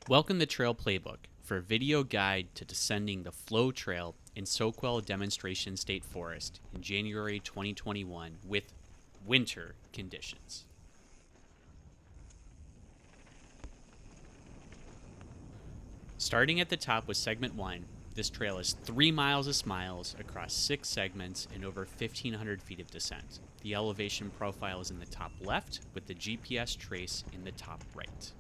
Welcome to Trail Playbook for a video guide to descending the Flow Trail in Soquel Demonstration State Forest in January 2021 with winter conditions. Starting at the top with segment 1, this trail is 3 miles of smiles across 6 segments and over 1,500 feet of descent. The elevation profile is in the top left with the GPS trace in the top right.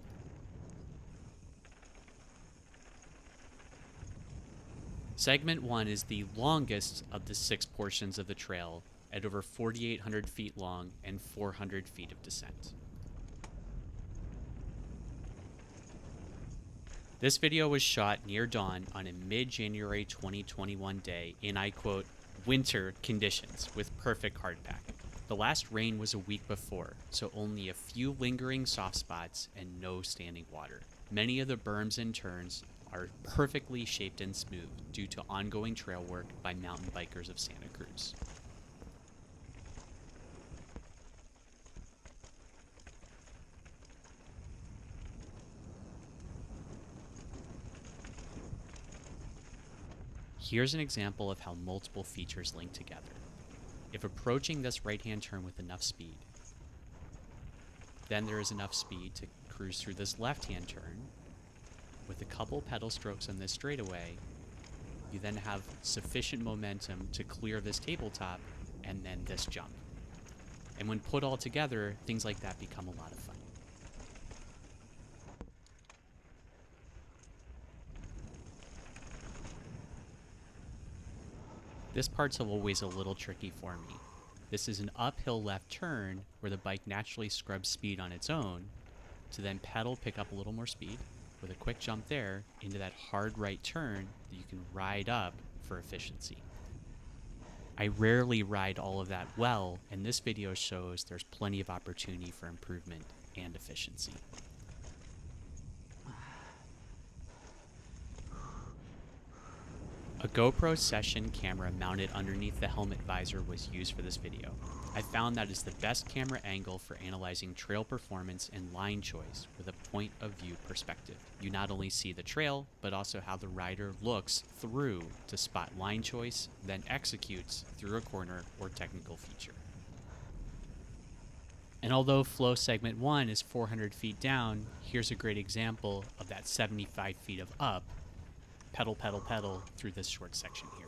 Segment 1 is the longest of the 6 portions of the trail at over 4,800 feet long and 400 feet of descent. This video was shot near dawn on a mid-January 2021 day in, I quote, winter conditions with perfect hardpack. The last rain was a week before, so only a few lingering soft spots and no standing water. Many of the berms and turns are perfectly shaped and smooth due to ongoing trail work by mountain bikers of Santa Cruz. Here's an example of how multiple features link together. If approaching this right-hand turn with enough speed, then there is enough speed to cruise through this left-hand turn. With a couple pedal strokes on this straightaway, you then have sufficient momentum to clear this tabletop and then this jump. And when put all together, things like that become a lot of fun. This part's always a little tricky for me. This is an uphill left turn where the bike naturally scrubs speed on its own to then pedal, pick up a little more speed with a quick jump there into that hard right turn that you can ride up for efficiency. I rarely ride all of that well, and this video shows there's plenty of opportunity for improvement and efficiency. A GoPro session camera mounted underneath the helmet visor was used for this video. I found that is the best camera angle for analyzing trail performance and line choice with a point of view perspective. You not only see the trail, but also how the rider looks through to spot line choice, then executes through a corner or technical feature. And although flow segment 1 is 400 feet down, here's a great example of that 75 feet of up, pedal, pedal, pedal through this short section here.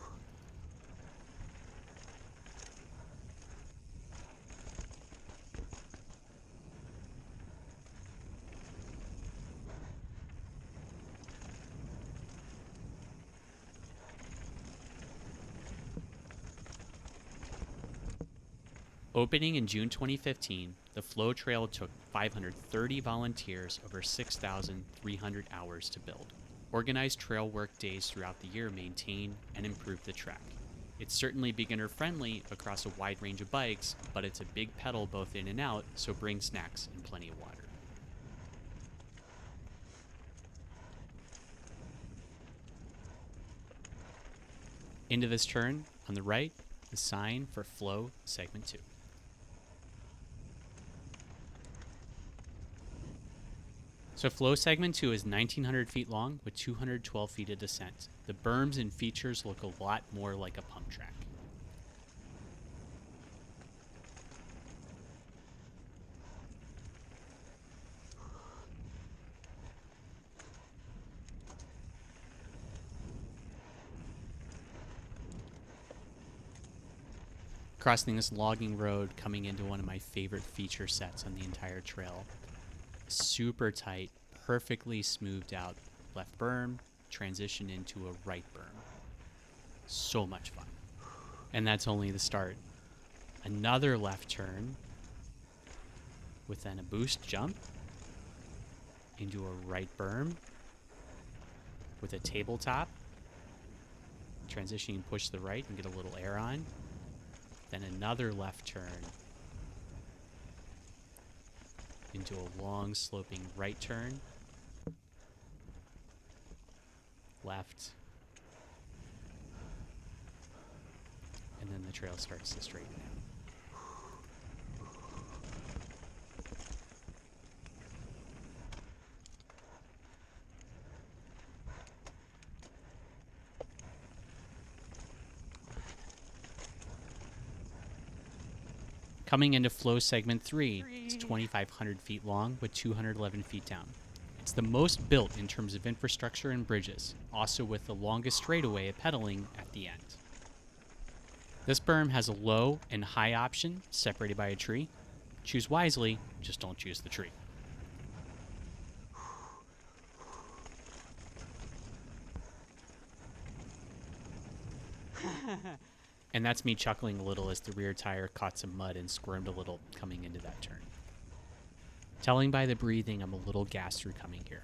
Opening in June 2015, the Flow Trail took 530 volunteers over 6,300 hours to build. Organized trail work days throughout the year maintain and improve the track. It's certainly beginner-friendly across a wide range of bikes, but it's a big pedal both in and out, so bring snacks and plenty of water. Into this turn, on the right, the sign for Flow Segment 2. So Flow Segment 2 is 1,900 feet long with 212 feet of descent. The berms and features look a lot more like a pump track. Crossing this logging road, coming into one of my favorite feature sets on the entire trail. Super tight, perfectly smoothed out left berm, transition into a right berm. So much fun. And that's only the start. Another left turn with then a boost jump into a right berm with a tabletop. Transitioning, push to the right and get a little air on. Then another left turn into a long sloping right turn, left, and then the trail starts to straighten out. Coming into flow segment 3, it's 2,500 feet long with 211 feet down. It's the most built in terms of infrastructure and bridges, also with the longest straightaway pedaling at the end. This berm has a low and high option separated by a tree. Choose wisely, just don't choose the tree. And that's me chuckling a little as the rear tire caught some mud and squirmed a little coming into that turn. Telling by the breathing I'm a little gassed through coming here.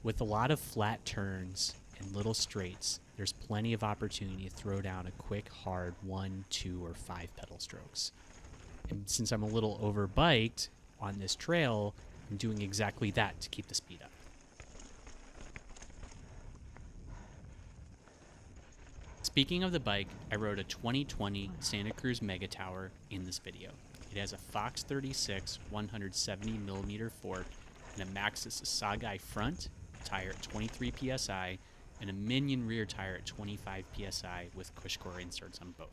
With a lot of flat turns and little straights, there's plenty of opportunity to throw down a quick, hard 1, 2, or 5 pedal strokes. And since I'm a little overbiked on this trail, I'm doing exactly that to keep the speed up. Speaking of the bike, I rode a 2020 Santa Cruz Mega Tower in this video. It has a Fox 36 170mm fork and a Maxxis Sagai front tire at 23 psi and a Minion rear tire at 25 psi with Cushcore inserts on both.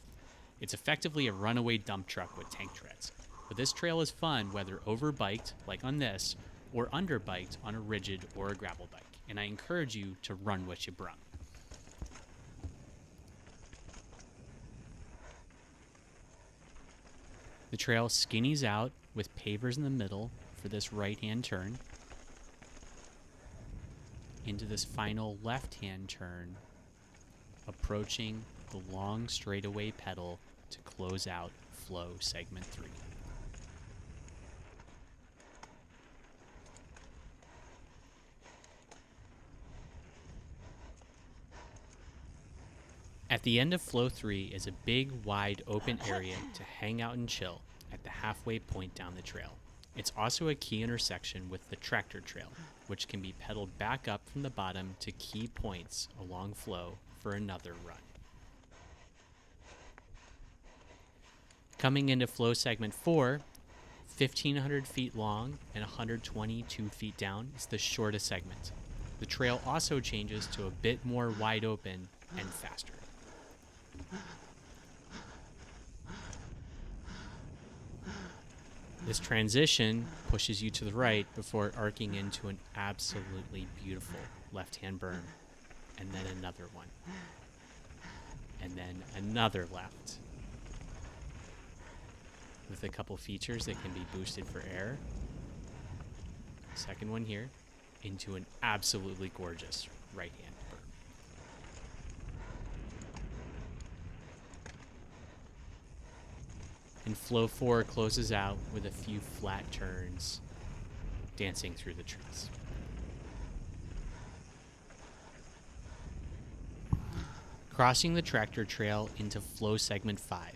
It's effectively a runaway dump truck with tank treads. But this trail is fun whether overbiked, like on this, or underbiked on a rigid or a gravel bike. And I encourage you to run what you brung. The trail skinnies out with pavers in the middle for this right-hand turn into this final left-hand turn, approaching the long straightaway pedal to close out flow segment 3. At the end of flow 3 is a big, wide, open area to hang out and chill at the halfway point down the trail. It's also a key intersection with the tractor trail, which can be pedaled back up from the bottom to key points along flow for another run. Coming into flow segment 4, 1,500 feet long and 122 feet down is the shortest segment. The trail also changes to a bit more wide open and faster. This transition pushes you to the right before arcing into an absolutely beautiful left-hand berm, and then another one, and then another left, with a couple features that can be boosted for air. Second one here, into an absolutely gorgeous right-hand berm. And flow 4 closes out with a few flat turns, dancing through the trees. Crossing the tractor trail into flow segment 5,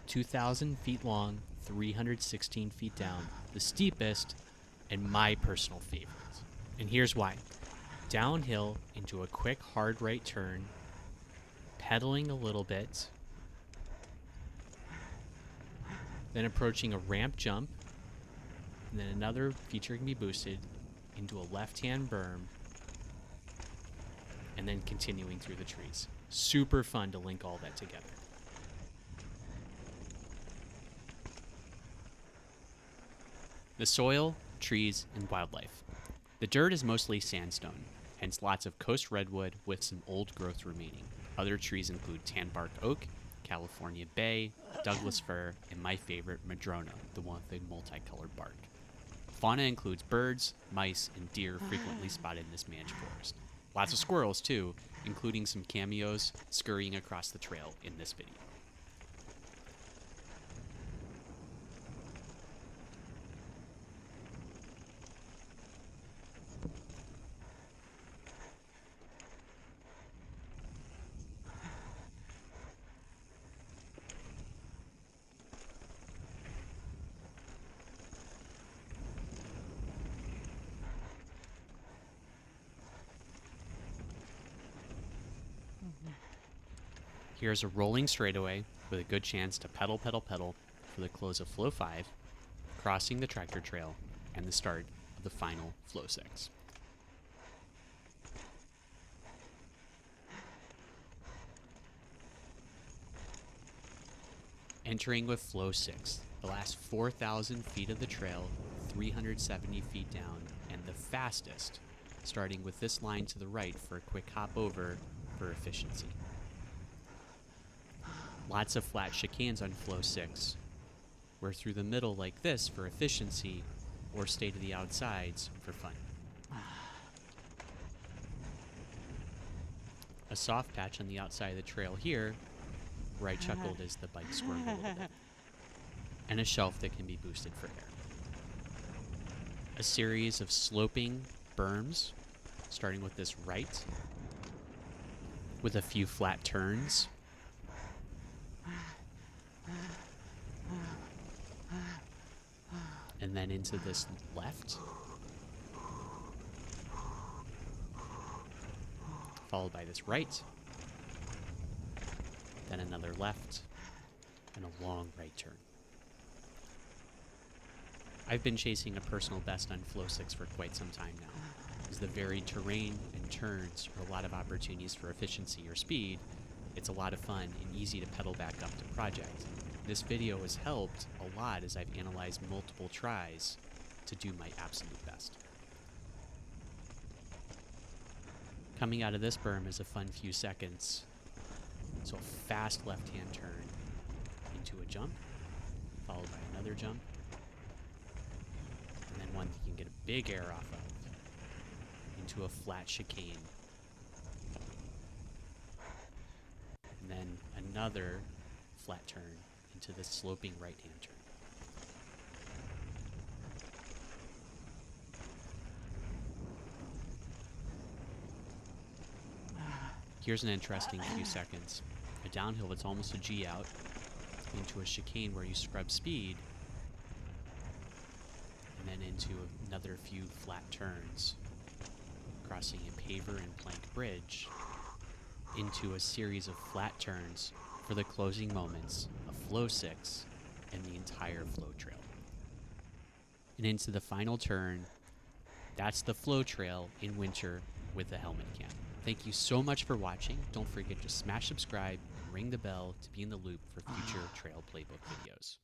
2,000 feet long, 316 feet down, the steepest and my personal favorite. And here's why. Downhill into a quick hard right turn, pedaling a little bit, then approaching a ramp jump, and then another feature can be boosted into a left-hand berm, and then continuing through the trees. Super fun to link all that together. The soil, trees, and wildlife. The dirt is mostly sandstone, hence lots of coast redwood with some old growth remaining. Other trees include tanbark oak, California bay, Douglas fir, and my favorite, madrona, the one with the multicolored bark. Fauna includes birds, mice, and deer frequently spotted in this managed forest. Lots of squirrels, too, including some cameos scurrying across the trail in this video. Here's a rolling straightaway with a good chance to pedal, pedal, pedal for the close of flow 5, crossing the tractor trail, and the start of the final flow 6. Entering with flow 6, The last 4,000 feet of the trail, 370 feet down, and the fastest, starting with this line to the right for a quick hop over for efficiency. Lots of flat chicanes on flow 6. We're through the middle like this for efficiency, or stay to the outsides for fun. A soft patch on the outside of the trail here, where I chuckled as the bike squirmed a little bit. And a shelf that can be boosted for air. A series of sloping berms, starting with this right, with a few flat turns. And then into this left, followed by this right, then another left, and a long right turn. I've been chasing a personal best on Flow 6 for quite some time now, as the varied terrain and turns are a lot of opportunities for efficiency or speed. It's a lot of fun and easy to pedal back up to project. This video has helped a lot as I've analyzed multiple tries to do my absolute best. Coming out of this berm is a fun few seconds. So a fast left-hand turn into a jump, followed by another jump, and then one that you can get a big air off of, into a flat chicane. And then another flat turn into the sloping right-hand turn. Here's an interesting few seconds. A downhill that's almost a G out into a chicane where you scrub speed, and then into another few flat turns, crossing a paver and plank bridge, into a series of flat turns for the closing moments of Flow 6 and the entire flow trail. And into the final turn, that's the flow trail in winter with the helmet cam. Thank you so much for watching. Don't forget to smash subscribe and ring the bell to be in the loop for future trail playbook videos.